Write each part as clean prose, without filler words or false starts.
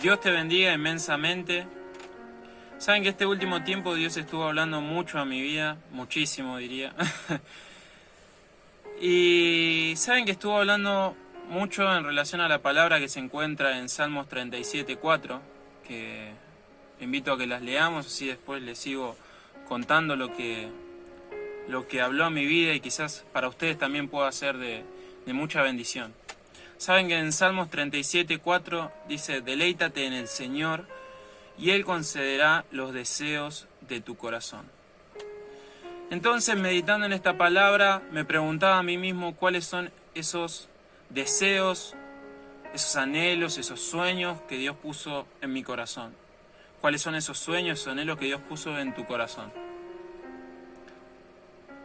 Dios te bendiga inmensamente. Saben que este último tiempo Dios estuvo hablando mucho a mi vida, muchísimo diría. Y saben que estuvo hablando mucho en relación a la palabra que se encuentra en Salmos 37:4, que invito a que las leamos, así después les sigo contando lo que habló a mi vida y quizás para ustedes también pueda ser de mucha bendición. Saben que en Salmos 37:4 dice: deleítate en el Señor y Él concederá los deseos de tu corazón. Entonces, meditando en esta palabra, me preguntaba a mí mismo cuáles son esos deseos, esos anhelos, esos sueños que Dios puso en mi corazón. ¿Cuáles son esos sueños, esos anhelos que Dios puso en tu corazón?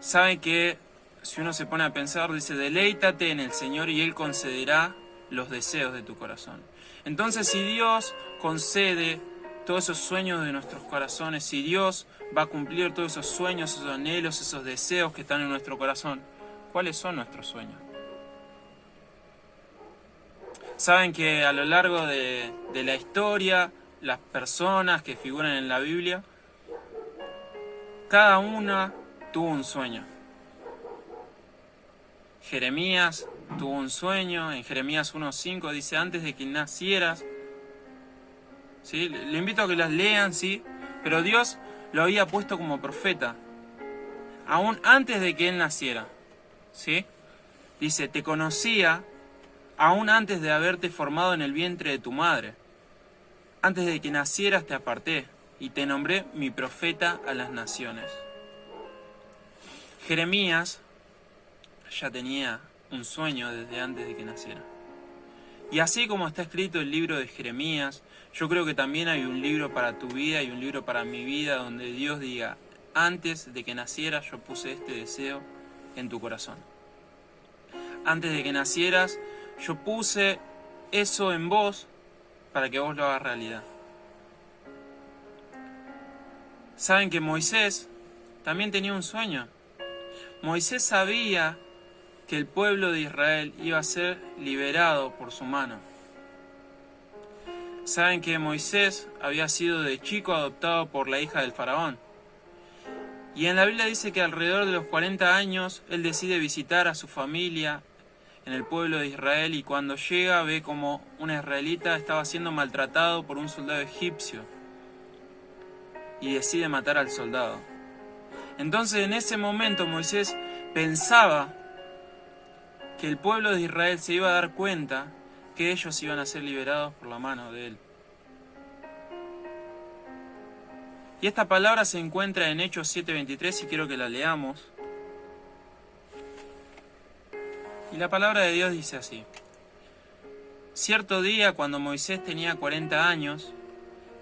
Saben que si uno se pone a pensar, dice: deleítate en el Señor y Él concederá los deseos de tu corazón. Entonces, si Dios concede todos esos sueños de nuestros corazones, si Dios va a cumplir todos esos sueños, esos anhelos, esos deseos que están en nuestro corazón, ¿cuáles son nuestros sueños? Saben que a lo largo de la historia, las personas que figuran en la Biblia, cada una tuvo un sueño. Jeremías tuvo un sueño, en Jeremías 1:5 dice: antes de que nacieras, ¿sí? Le invito a que las lean, ¿sí? Pero Dios lo había puesto como profeta, aún antes de que él naciera, ¿sí? Dice: te conocía aún antes de haberte formado en el vientre de tu madre. Antes de que nacieras te aparté y te nombré mi profeta a las naciones. Jeremías ya tenía un sueño desde antes de que naciera. Y así como está escrito el libro de Jeremías, yo creo que también hay un libro para tu vida y un libro para mi vida donde Dios diga: antes de que nacieras yo puse este deseo en tu corazón. Antes de que nacieras yo puse eso en vos para que vos lo hagas realidad. Saben que Moisés también tenía un sueño. Moisés sabía que el pueblo de Israel iba a ser liberado por su mano. Saben que Moisés había sido de chico adoptado por la hija del faraón. Y en la Biblia dice que alrededor de los 40 años él decide visitar a su familia en el pueblo de Israel, y cuando llega ve como un israelita estaba siendo maltratado por un soldado egipcio y decide matar al soldado. Entonces en ese momento Moisés pensaba que el pueblo de Israel se iba a dar cuenta que ellos iban a ser liberados por la mano de él. Y esta palabra se encuentra en Hechos 7:23 y quiero que la leamos. Y la palabra de Dios dice así: cierto día, cuando Moisés tenía 40 años,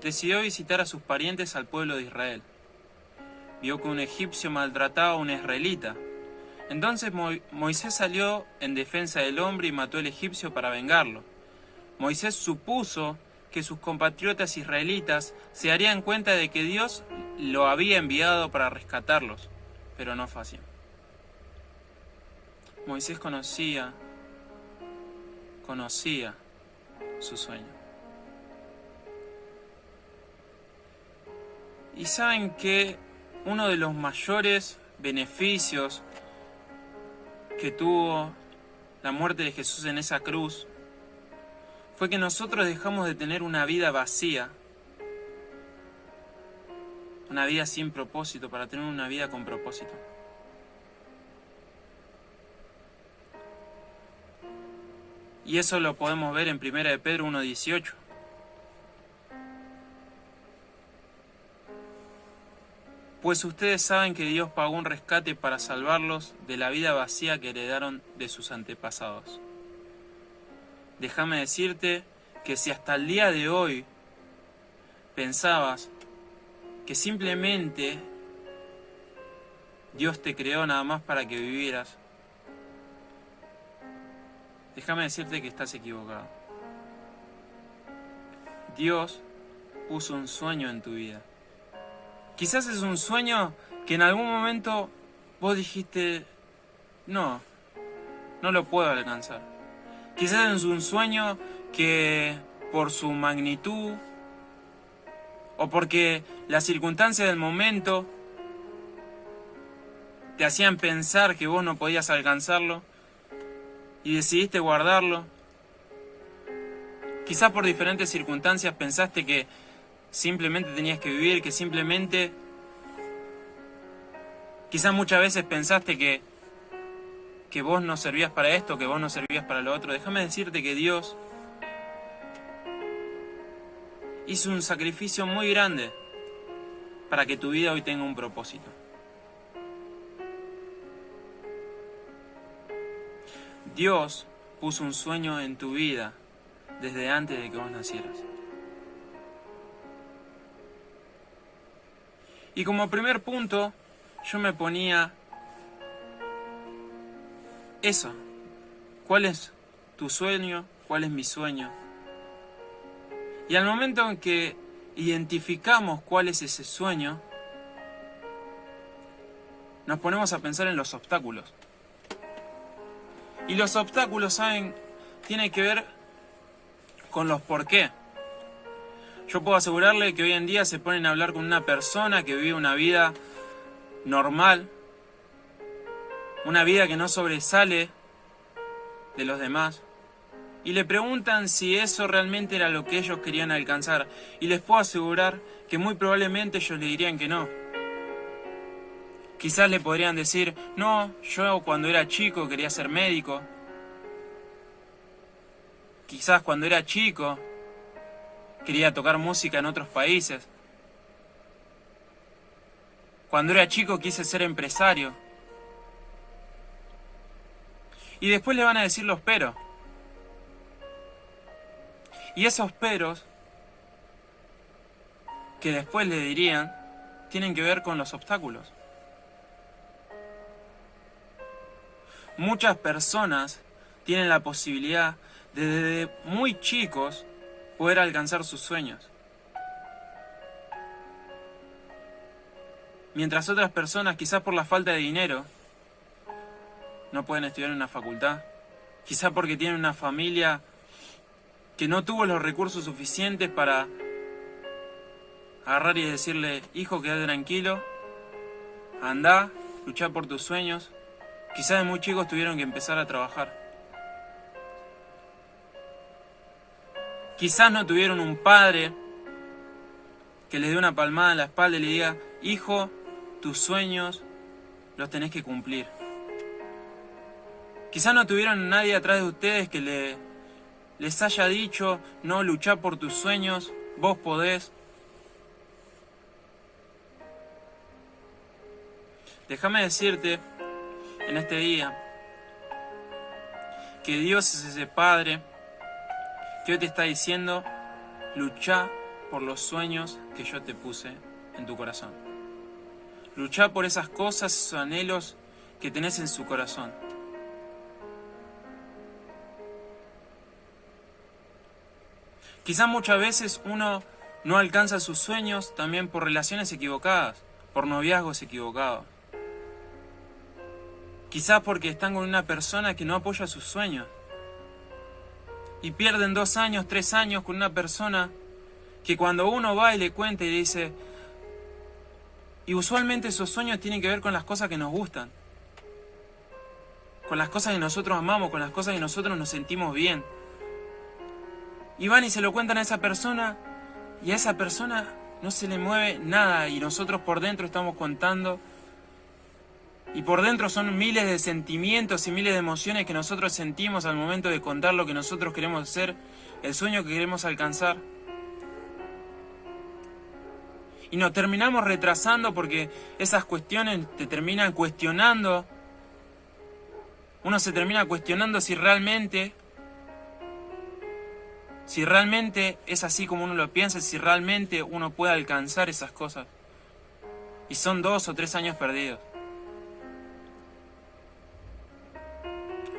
decidió visitar a sus parientes al pueblo de Israel. Vio que un egipcio maltrataba a un israelita. Entonces Moisés salió en defensa del hombre y mató al egipcio para vengarlo. Moisés supuso que sus compatriotas israelitas se darían cuenta de que Dios lo había enviado para rescatarlos, pero no fue así. Moisés conocía su sueño. Y saben que uno de los mayores beneficios que tuvo la muerte de Jesús en esa cruz fue que nosotros dejamos de tener una vida vacía, una vida sin propósito, para tener una vida con propósito. Y eso lo podemos ver en 1 de Pedro 1:18. Pues ustedes saben que Dios pagó un rescate para salvarlos de la vida vacía que heredaron de sus antepasados. Déjame decirte que si hasta el día de hoy pensabas que simplemente Dios te creó nada más para que vivieras, déjame decirte que estás equivocado. Dios puso un sueño en tu vida. Quizás es un sueño que en algún momento vos dijiste: no lo puedo alcanzar. Quizás es un sueño que por su magnitud, o porque las circunstancias del momento te hacían pensar que vos no podías alcanzarlo y decidiste guardarlo. Quizás por diferentes circunstancias pensaste que simplemente tenías que vivir, que simplemente... Quizás muchas veces pensaste que vos no servías para esto, que vos no servías para lo otro. Déjame decirte que Dios hizo un sacrificio muy grande para que tu vida hoy tenga un propósito. Dios puso un sueño en tu vida desde antes de que vos nacieras. Y como primer punto, yo me ponía eso. ¿Cuál es tu sueño? ¿Cuál es mi sueño? Y al momento en que identificamos cuál es ese sueño, nos ponemos a pensar en los obstáculos. Y los obstáculos, ¿saben? Tienen que ver con los por qué. Yo puedo asegurarle que hoy en día se ponen a hablar con una persona que vive una vida normal, una vida que no sobresale de los demás, y le preguntan si eso realmente era lo que ellos querían alcanzar, y les puedo asegurar que muy probablemente ellos le dirían que no. Quizás le podrían decir, no, yo cuando era chico quería ser médico. Quizás cuando era chico quería tocar música en otros países. Cuando era chico quise ser empresario. Y después le van a decir los peros. Y esos peros que después le dirían tienen que ver con los obstáculos. Muchas personas tienen la posibilidad de desde muy chicos poder alcanzar sus sueños. Mientras otras personas, quizás por la falta de dinero, no pueden estudiar en una facultad. Quizás porque tienen una familia que no tuvo los recursos suficientes para agarrar y decirle, hijo, quédate tranquilo, andá, luchá por tus sueños. Quizás de muy chicos tuvieron que empezar a trabajar. Quizás no tuvieron un padre que les dé una palmada en la espalda y le diga, hijo, tus sueños los tenés que cumplir. Quizás no tuvieron nadie atrás de ustedes que les haya dicho, no, luchá por tus sueños, vos podés. Déjame decirte en este día que Dios es ese Padre que hoy te está diciendo, luchá por los sueños que yo te puse en tu corazón. Luchá por esas cosas, esos anhelos que tenés en su corazón. Quizás muchas veces uno no alcanza sus sueños también por relaciones equivocadas, por noviazgos equivocados. Quizás porque están con una persona que no apoya sus sueños. Y pierden 2 años, 3 años con una persona que cuando uno va y le cuenta y dice... Y usualmente esos sueños tienen que ver con las cosas que nos gustan. Con las cosas que nosotros amamos, con las cosas que nosotros nos sentimos bien. Y van y se lo cuentan a esa persona y a esa persona no se le mueve nada y nosotros por dentro estamos contando y por dentro son miles de sentimientos y miles de emociones que nosotros sentimos al momento de contar lo que nosotros queremos hacer, el sueño que queremos alcanzar. Y nos terminamos retrasando porque esas cuestiones te terminan cuestionando. Uno se termina cuestionando si realmente es así como uno lo piensa, si realmente uno puede alcanzar esas cosas. Y son 2 o 3 años perdidos.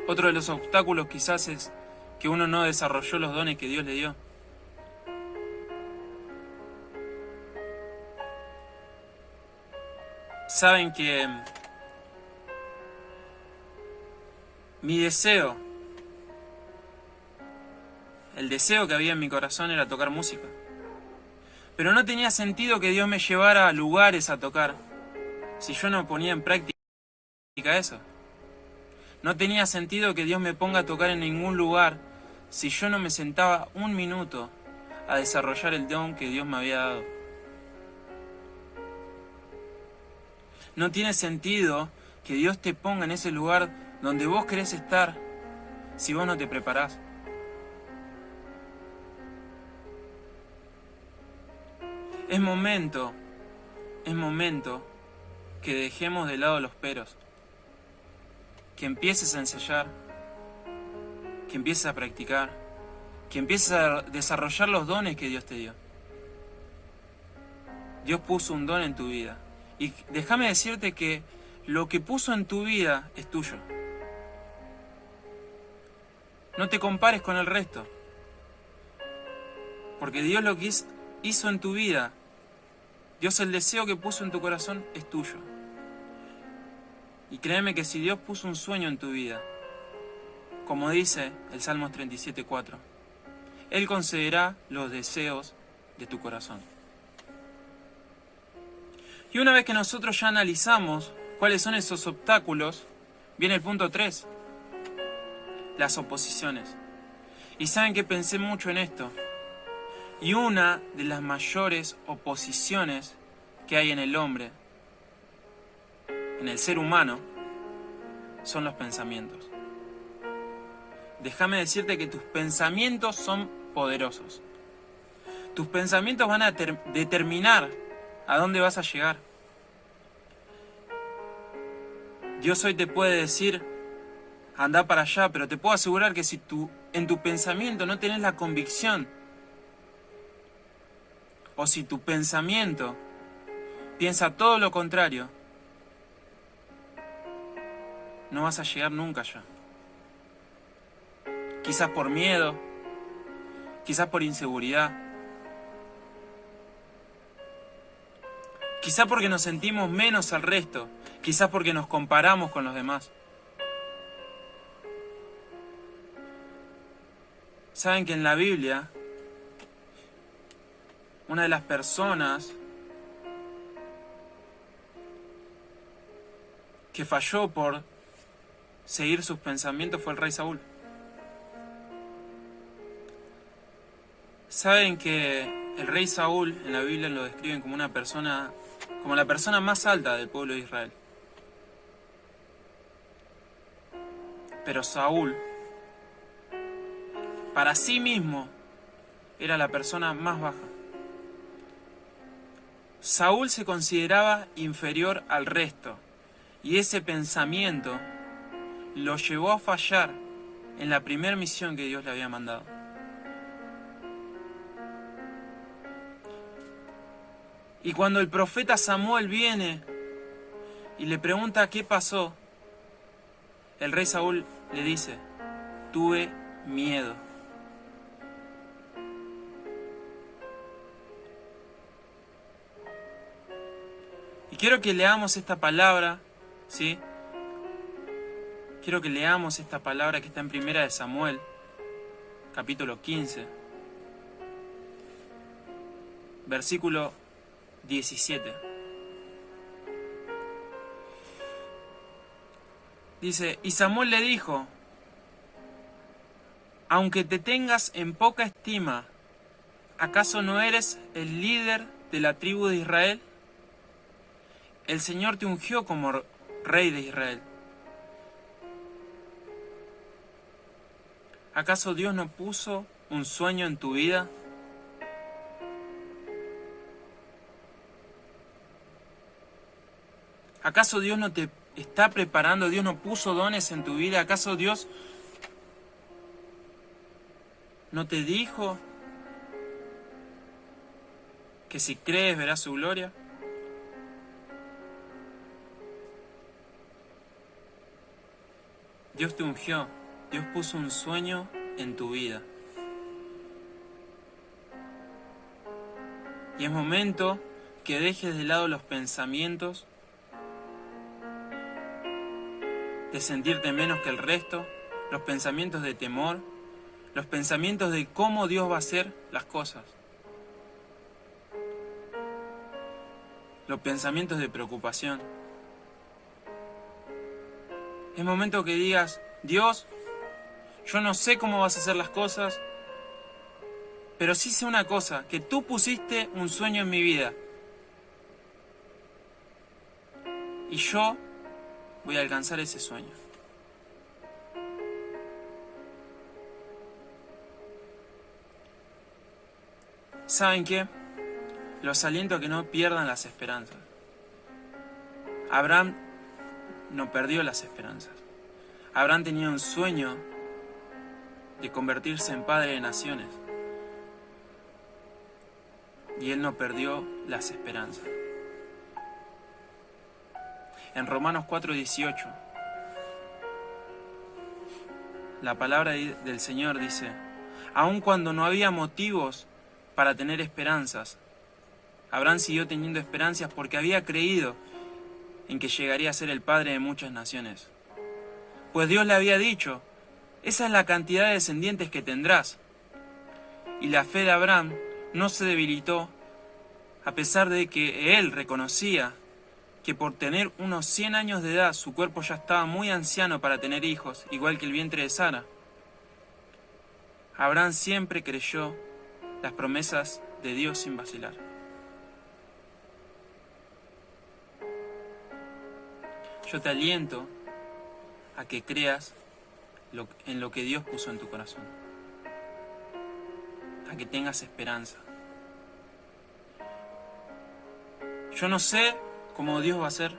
Otro de los obstáculos quizás es que uno no desarrolló los dones que Dios le dio. Saben que mi deseo el deseo que había en mi corazón era tocar música. Pero no tenía sentido que Dios me llevara a lugares a tocar si yo no ponía en práctica eso. No tenía sentido que Dios me ponga a tocar en ningún lugar si yo no me sentaba un minuto a desarrollar el don que Dios me había dado. No tiene sentido que Dios te ponga en ese lugar donde vos querés estar si vos no te preparás. Es momento que dejemos de lado los peros, que empieces a ensayar, que empieces a practicar, que empieces a desarrollar los dones que Dios te dio. Dios puso un don en tu vida. Y déjame decirte que lo que puso en tu vida es tuyo. No te compares con el resto. Porque Dios lo que hizo en tu vida, Dios el deseo que puso en tu corazón es tuyo. Y créeme que si Dios puso un sueño en tu vida, como dice el Salmos 37:4, Él concederá los deseos de tu corazón. Y una vez que nosotros ya analizamos cuáles son esos obstáculos, viene el punto 3, las oposiciones. Y saben que pensé mucho en esto. Y una de las mayores oposiciones que hay en el hombre, en el ser humano, son los pensamientos. Déjame decirte que tus pensamientos son poderosos. Tus pensamientos van a determinar a dónde vas a llegar. Dios hoy te puede decir, anda para allá, pero te puedo asegurar que si en tu pensamiento no tenés la convicción, o si tu pensamiento piensa todo lo contrario, no vas a llegar nunca allá. Quizás por miedo, quizás por inseguridad, quizás porque nos sentimos menos al resto, quizás porque nos comparamos con los demás. Saben que en la Biblia, una de las personas que falló por seguir sus pensamientos fue el rey Saúl. Saben que el rey Saúl en la Biblia lo describen como una persona, como la persona más alta del pueblo de Israel. Pero Saúl, para sí mismo, era la persona más baja. Saúl se consideraba inferior al resto, y ese pensamiento lo llevó a fallar en la primera misión que Dios le había mandado. Y cuando el profeta Samuel viene y le pregunta qué pasó, el rey Saúl le dice, tuve miedo. Y quiero que leamos esta palabra, ¿sí? Quiero que leamos esta palabra que está en Primera de Samuel, capítulo 15, versículo 17. Dice, y Samuel le dijo, aunque te tengas en poca estima, ¿acaso no eres el líder de la tribu de Israel? El Señor te ungió como rey de Israel. ¿Acaso Dios no puso un sueño en tu vida? ¿Acaso Dios no te está preparando? ¿Dios no puso dones en tu vida? ¿Acaso Dios no te dijo que si crees verás su gloria? Dios te ungió, Dios puso un sueño en tu vida. Y es momento que dejes de lado los pensamientos de sentirte menos que el resto, los pensamientos de temor, los pensamientos de cómo Dios va a hacer las cosas, los pensamientos de preocupación. Es momento que digas, Dios, yo no sé cómo vas a hacer las cosas, pero sí sé una cosa, que tú pusiste un sueño en mi vida. Y yo voy a alcanzar ese sueño. ¿Saben qué? Los aliento a que no pierdan las esperanzas. Abraham no perdió las esperanzas. Abraham tenía un sueño de convertirse en padre de naciones. Y él no perdió las esperanzas. En Romanos 4:18, la palabra del Señor dice, aun cuando no había motivos para tener esperanzas, Abraham siguió teniendo esperanzas porque había creído en que llegaría a ser el padre de muchas naciones. Pues Dios le había dicho, esa es la cantidad de descendientes que tendrás. Y la fe de Abraham no se debilitó, a pesar de que él reconocía que por tener unos 100 años de edad su cuerpo ya estaba muy anciano para tener hijos, igual que el vientre de Sara. Abraham siempre creyó las promesas de Dios sin vacilar. Yo te aliento a que creas en lo que Dios puso en tu corazón, a que tengas esperanza. Yo no sé cómo Dios va a hacer,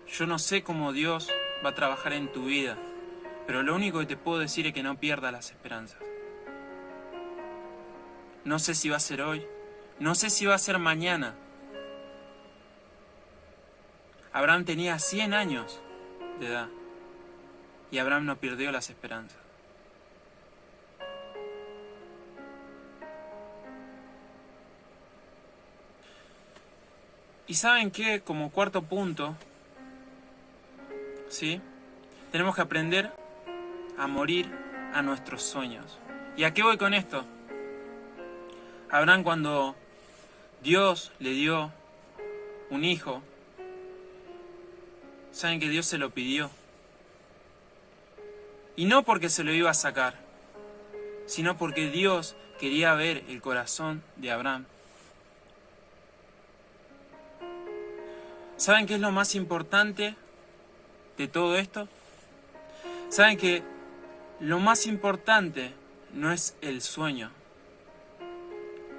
yo no sé cómo Dios va a trabajar en tu vida, pero lo único que te puedo decir es que no pierdas las esperanzas. No sé si va a ser hoy, no sé si va a ser mañana. Abraham tenía 100 años de edad y Abraham no perdió las esperanzas. Y ¿saben qué? Como cuarto punto, ¿sí? Tenemos que aprender a morir a nuestros sueños. ¿Y a qué voy con esto? Abraham, cuando Dios le dio un hijo, saben que Dios se lo pidió. Y no porque se lo iba a sacar, sino porque Dios quería ver el corazón de Abraham. ¿Saben qué es lo más importante de todo esto? ¿Saben que lo más importante no es el sueño,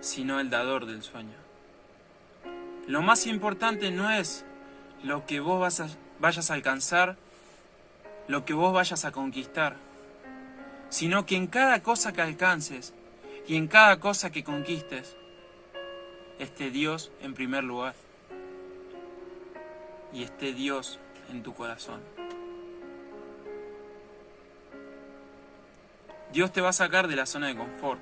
sino el dador del sueño? Lo más importante no es lo que vos vayas a alcanzar, lo que vos vayas a conquistar, sino que en cada cosa que alcances y en cada cosa que conquistes, esté Dios en primer lugar y esté Dios en tu corazón. Dios te va a sacar de la zona de confort.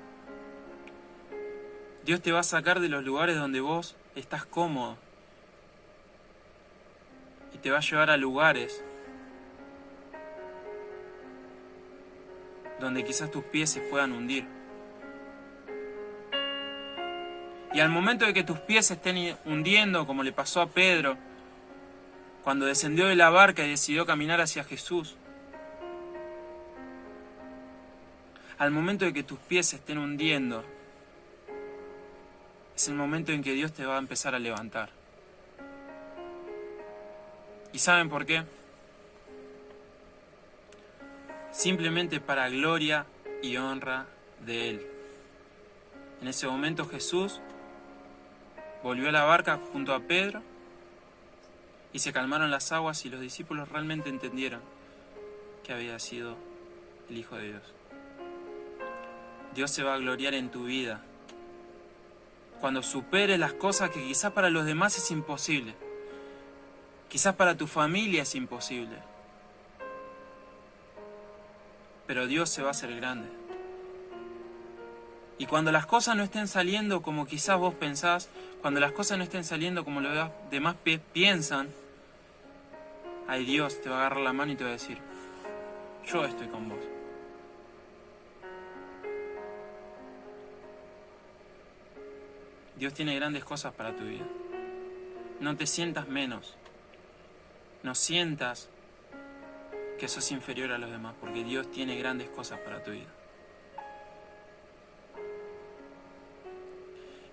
Dios te va a sacar de los lugares donde vos estás cómodo y te va a llevar a lugares donde quizás tus pies se puedan hundir. Y al momento de que tus pies se estén hundiendo, como le pasó a Pedro, cuando descendió de la barca y decidió caminar hacia Jesús, al momento de que tus pies se estén hundiendo, es el momento en que Dios te va a empezar a levantar. ¿Y saben por qué? Simplemente para gloria y honra de Él. En ese momento Jesús volvió a la barca junto a Pedro y se calmaron las aguas y los discípulos realmente entendieron que había sido el Hijo de Dios. Dios se va a gloriar en tu vida cuando superes las cosas que quizás para los demás es imposible, quizás para tu familia es imposible, pero Dios se va a hacer grande. Y cuando las cosas no estén saliendo como quizás vos pensás, cuando las cosas no estén saliendo como los demás piensan, ahí Dios te va a agarrar la mano y te va a decir, yo estoy con vos. Dios tiene grandes cosas para tu vida. No te sientas menos. No sientas que sos inferior a los demás, porque Dios tiene grandes cosas para tu vida.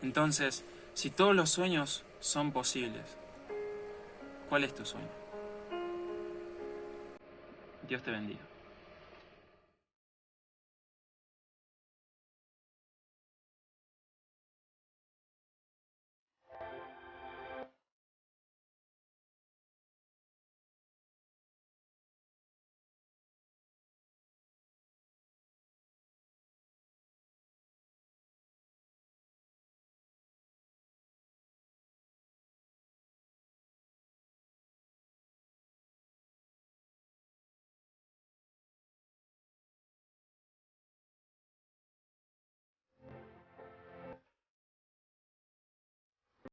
Entonces, si todos los sueños son posibles, ¿cuál es tu sueño? Dios te bendiga.